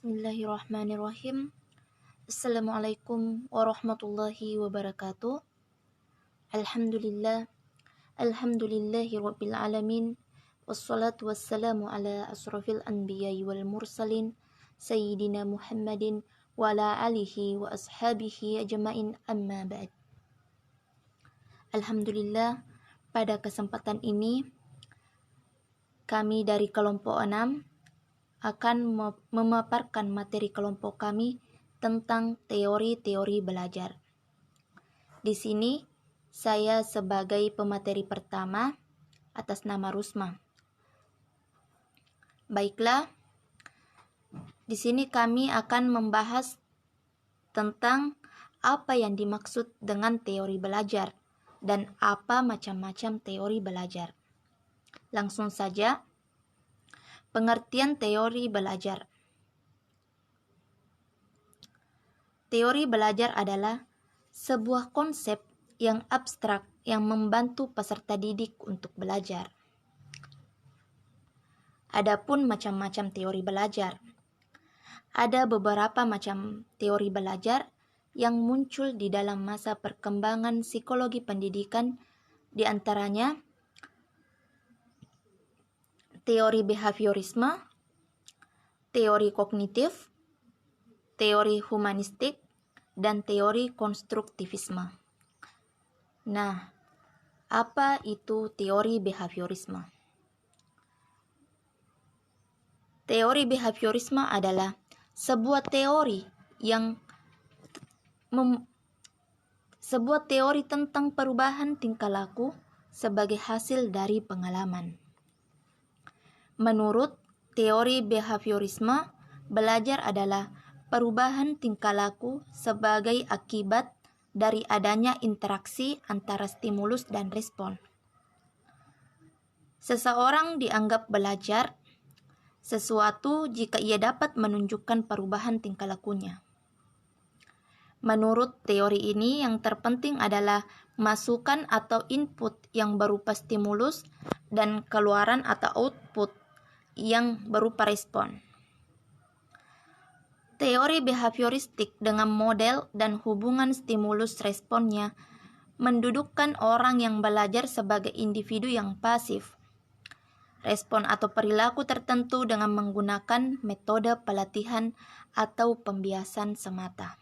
Bismillahirrahmanirrahim. Assalamualaikum warahmatullahi wabarakatuh. Alhamdulillah. Alhamdulillahi rabbil alamin. Wassalatu wassalamu ala asrafil anbiya'i wal mursalin Sayyidina Muhammadin wa ala alihi wa ashabihi ajma'in, amma ba'd. Alhamdulillah, pada kesempatan ini kami dari kelompok 6 akan memaparkan materi kelompok kami tentang teori-teori belajar. Di sini saya sebagai pemateri pertama atas nama Rusma. Baiklah, di sini kami akan membahas tentang apa yang dimaksud dengan teori belajar dan apa macam-macam teori belajar. Langsung saja, pengertian teori belajar. Teori belajar adalah sebuah konsep yang abstrak yang membantu peserta didik untuk belajar. Adapun macam-macam teori belajar. Ada beberapa macam teori belajar yang muncul di dalam masa perkembangan psikologi pendidikan, di antaranya teori behaviorisme, teori kognitif, teori humanistik, dan teori konstruktivisme. Nah, apa itu teori behaviorisme? Teori behaviorisme adalah sebuah teori tentang perubahan tingkah laku sebagai hasil dari pengalaman. Menurut teori behaviorisme, belajar adalah perubahan tingkah laku sebagai akibat dari adanya interaksi antara stimulus dan respon. Seseorang dianggap belajar sesuatu jika ia dapat menunjukkan perubahan tingkah lakunya. Menurut teori ini, yang terpenting adalah masukan atau input yang berupa stimulus dan keluaran atau output yang berupa respon. Teori behavioristik dengan model dan hubungan stimulus responnya mendudukkan orang yang belajar sebagai individu yang pasif. Respon atau perilaku tertentu dengan menggunakan metode pelatihan atau pembiasan semata.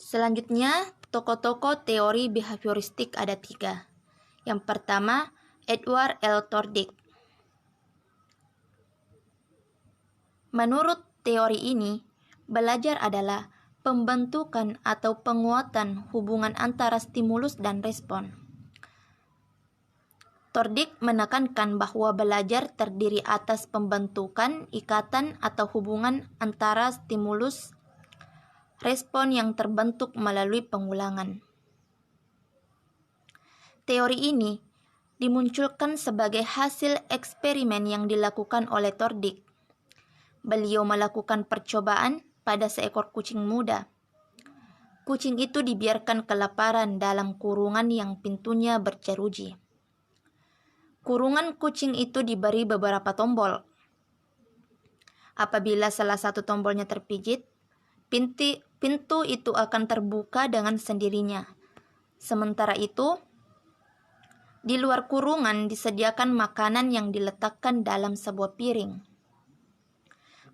Selanjutnya, tokoh-tokoh teori behavioristik ada 3. Yang pertama, Edward L. Tordick. Menurut teori ini, belajar adalah pembentukan atau penguatan hubungan antara stimulus dan respon. Tordick menekankan bahwa belajar terdiri atas pembentukan, ikatan, atau hubungan antara stimulus respon yang terbentuk melalui pengulangan. Teori ini dimunculkan sebagai hasil eksperimen yang dilakukan oleh Tordick. Beliau melakukan percobaan pada seekor kucing muda. Kucing itu dibiarkan kelaparan dalam kurungan yang pintunya berjeruji. Kurungan kucing itu diberi beberapa tombol. Apabila salah satu tombolnya terpijit, pintu itu akan terbuka dengan sendirinya. Sementara itu, di luar kurungan disediakan makanan yang diletakkan dalam sebuah piring.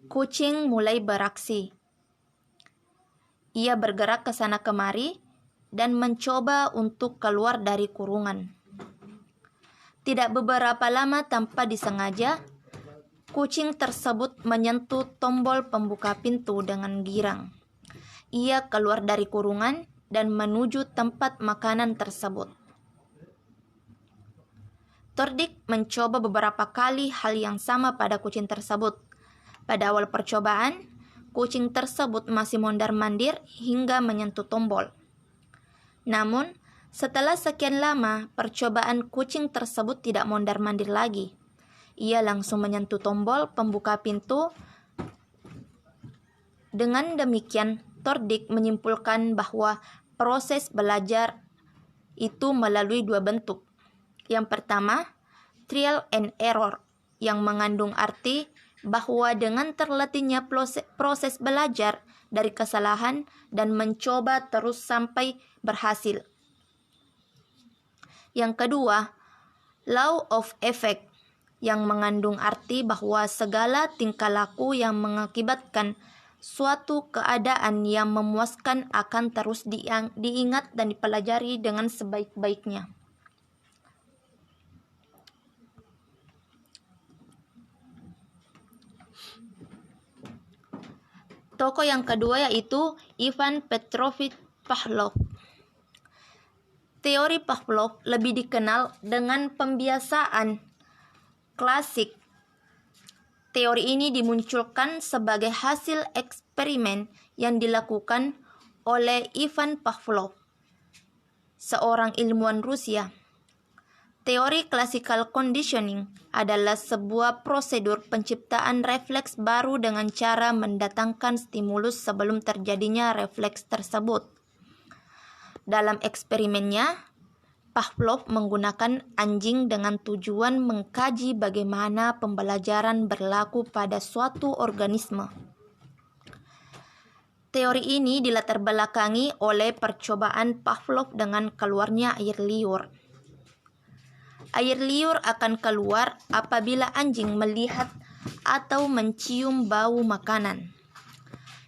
Kucing mulai beraksi. Ia bergerak ke sana kemari dan mencoba untuk keluar dari kurungan. Tidak beberapa lama tanpa disengaja, kucing tersebut menyentuh tombol pembuka pintu dengan girang. Ia keluar dari kurungan dan menuju tempat makanan tersebut. Tordick mencoba beberapa kali hal yang sama pada kucing tersebut. Pada awal percobaan, kucing tersebut masih mondar-mandir hingga menyentuh tombol. Namun, setelah sekian lama, percobaan kucing tersebut tidak mondar-mandir lagi. Ia langsung menyentuh tombol pembuka pintu. Dengan demikian, Tordick menyimpulkan bahwa proses belajar itu melalui 2 bentuk. Yang pertama, trial and error, yang mengandung arti bahwa dengan terlatihnya proses belajar dari kesalahan dan mencoba terus sampai berhasil. Yang kedua, law of effect, yang mengandung arti bahwa segala tingkah laku yang mengakibatkan suatu keadaan yang memuaskan akan terus diingat dan dipelajari dengan sebaik-baiknya. Tokoh yang kedua yaitu Ivan Petrovich Pavlov. Teori Pavlov lebih dikenal dengan pembiasaan klasik. Teori ini dimunculkan sebagai hasil eksperimen yang dilakukan oleh Ivan Pavlov, seorang ilmuwan Rusia. Teori classical conditioning adalah sebuah prosedur penciptaan refleks baru dengan cara mendatangkan stimulus sebelum terjadinya refleks tersebut. Dalam eksperimennya, Pavlov menggunakan anjing dengan tujuan mengkaji bagaimana pembelajaran berlaku pada suatu organisme. Teori ini dilatar belakangi oleh percobaan Pavlov dengan keluarnya air liur. Air liur akan keluar apabila anjing melihat atau mencium bau makanan.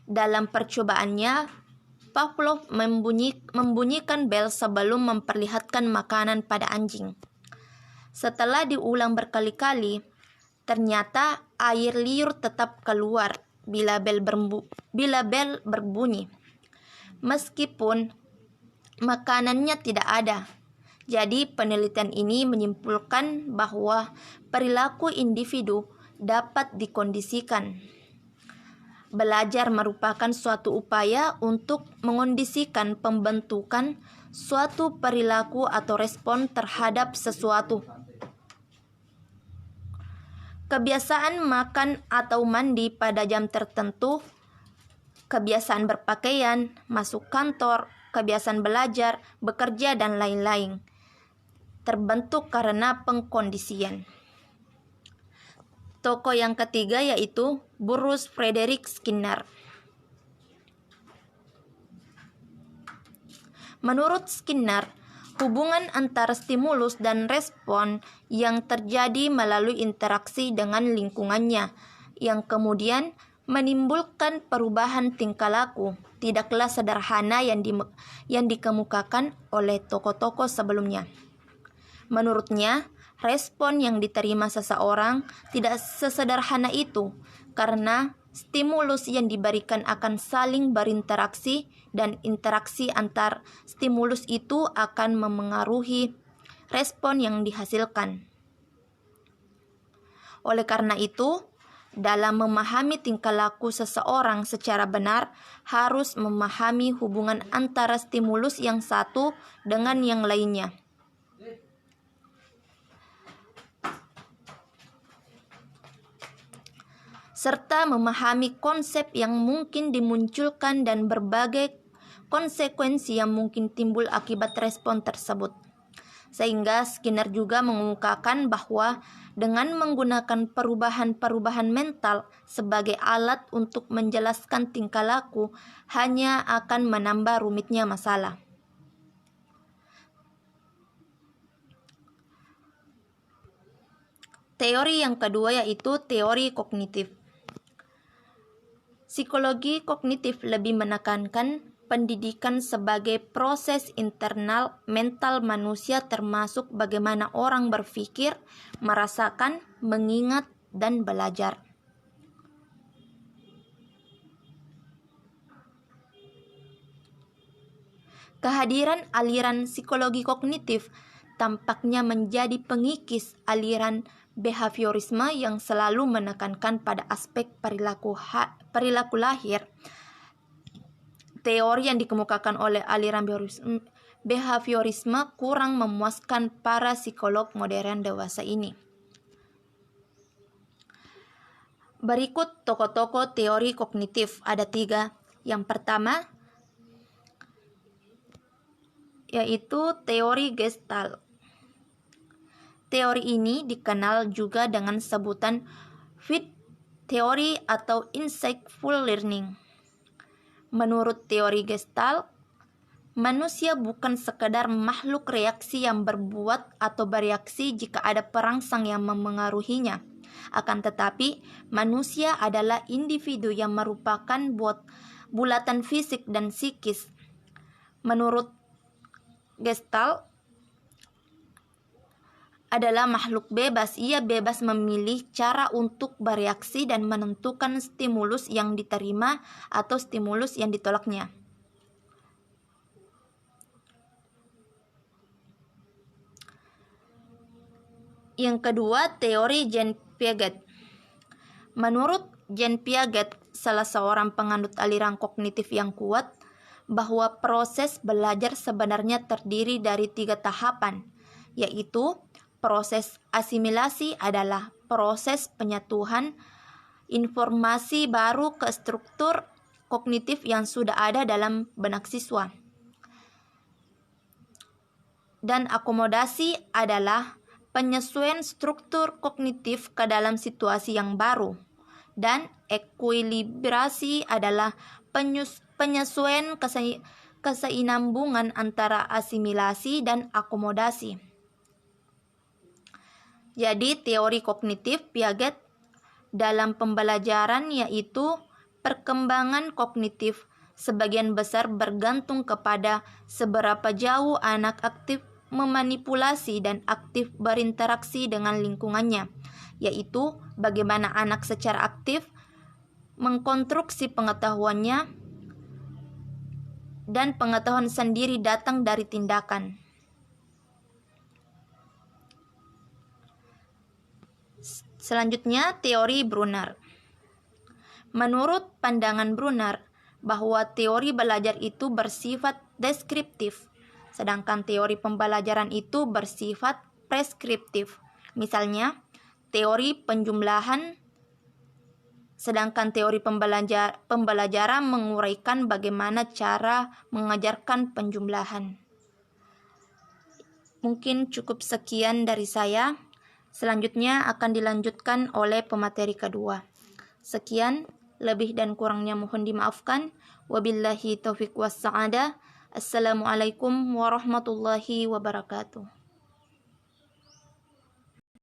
Dalam percobaannya, Pavlov membunyikan bel sebelum memperlihatkan makanan pada anjing. Setelah diulang berkali-kali, ternyata air liur tetap keluar bila bel berbunyi, meskipun makanannya tidak ada. Jadi penelitian ini menyimpulkan bahwa perilaku individu dapat dikondisikan. Belajar merupakan suatu upaya untuk mengondisikan pembentukan suatu perilaku atau respon terhadap sesuatu. Kebiasaan makan atau mandi pada jam tertentu, kebiasaan berpakaian, masuk kantor, kebiasaan belajar, bekerja, dan lain-lain terbentuk karena pengkondisian. Tokoh yang ketiga yaitu Bruce Frederick Skinner. Menurut Skinner, hubungan antara stimulus dan respon yang terjadi melalui interaksi dengan lingkungannya, yang kemudian menimbulkan perubahan tingkah laku, tidaklah sederhana yang dikemukakan oleh tokoh-tokoh sebelumnya. Menurutnya, respon yang diterima seseorang tidak sesederhana itu karena stimulus yang diberikan akan saling berinteraksi dan interaksi antar stimulus itu akan memengaruhi respon yang dihasilkan. Oleh karena itu, dalam memahami tingkah laku seseorang secara benar harus memahami hubungan antara stimulus yang satu dengan yang lainnya. Serta memahami konsep yang mungkin dimunculkan dan berbagai konsekuensi yang mungkin timbul akibat respon tersebut. Sehingga Skinner juga mengemukakan bahwa dengan menggunakan perubahan-perubahan mental sebagai alat untuk menjelaskan tingkah laku hanya akan menambah rumitnya masalah. Teori yang kedua yaitu teori kognitif. Psikologi kognitif lebih menekankan pendidikan sebagai proses internal mental manusia termasuk bagaimana orang berpikir, merasakan, mengingat, dan belajar. Kehadiran aliran psikologi kognitif tampaknya menjadi pengikis aliran behaviorisme yang selalu menekankan pada aspek perilaku lahir. Teori yang dikemukakan oleh aliran behaviorisme kurang memuaskan para psikolog modern dewasa ini. Berikut tokoh-tokoh teori kognitif, ada 3. Yang pertama yaitu teori Gestalt. Teori ini dikenal juga dengan sebutan teori atau insightful learning. Menurut teori Gestalt, manusia bukan sekedar makhluk reaksi yang berbuat atau bereaksi jika ada perangsang yang memengaruhinya. Akan tetapi, manusia adalah individu yang merupakan bulatan fisik dan psikis. Menurut Gestalt, adalah makhluk bebas. Ia bebas memilih cara untuk bereaksi dan menentukan stimulus yang diterima atau stimulus yang ditolaknya. Yang kedua, teori Jean Piaget. Menurut Jean Piaget, salah seorang penganut aliran kognitif yang kuat, bahwa proses belajar sebenarnya terdiri dari 3 tahapan, yaitu proses asimilasi adalah proses penyatuan informasi baru ke struktur kognitif yang sudah ada dalam benak siswa. Dan akomodasi adalah penyesuaian struktur kognitif ke dalam situasi yang baru. Dan ekuilibrasi adalah penyesuaian keseimbangan antara asimilasi dan akomodasi. Jadi teori kognitif Piaget dalam pembelajaran yaitu perkembangan kognitif sebagian besar bergantung kepada seberapa jauh anak aktif memanipulasi dan aktif berinteraksi dengan lingkungannya, yaitu bagaimana anak secara aktif mengkonstruksi pengetahuannya dan pengetahuan sendiri datang dari tindakan. Selanjutnya, teori Brunner. Menurut pandangan Brunner, bahwa teori belajar itu bersifat deskriptif, sedangkan teori pembelajaran itu bersifat preskriptif. Misalnya, teori penjumlahan, sedangkan teori pembelajaran menguraikan bagaimana cara mengajarkan penjumlahan. Mungkin cukup sekian dari saya. Selanjutnya akan dilanjutkan oleh pemateri kedua. Sekian, lebih dan kurangnya mohon dimaafkan. Wabillahi taufiq wassa'adah. Assalamualaikum warahmatullahi wabarakatuh.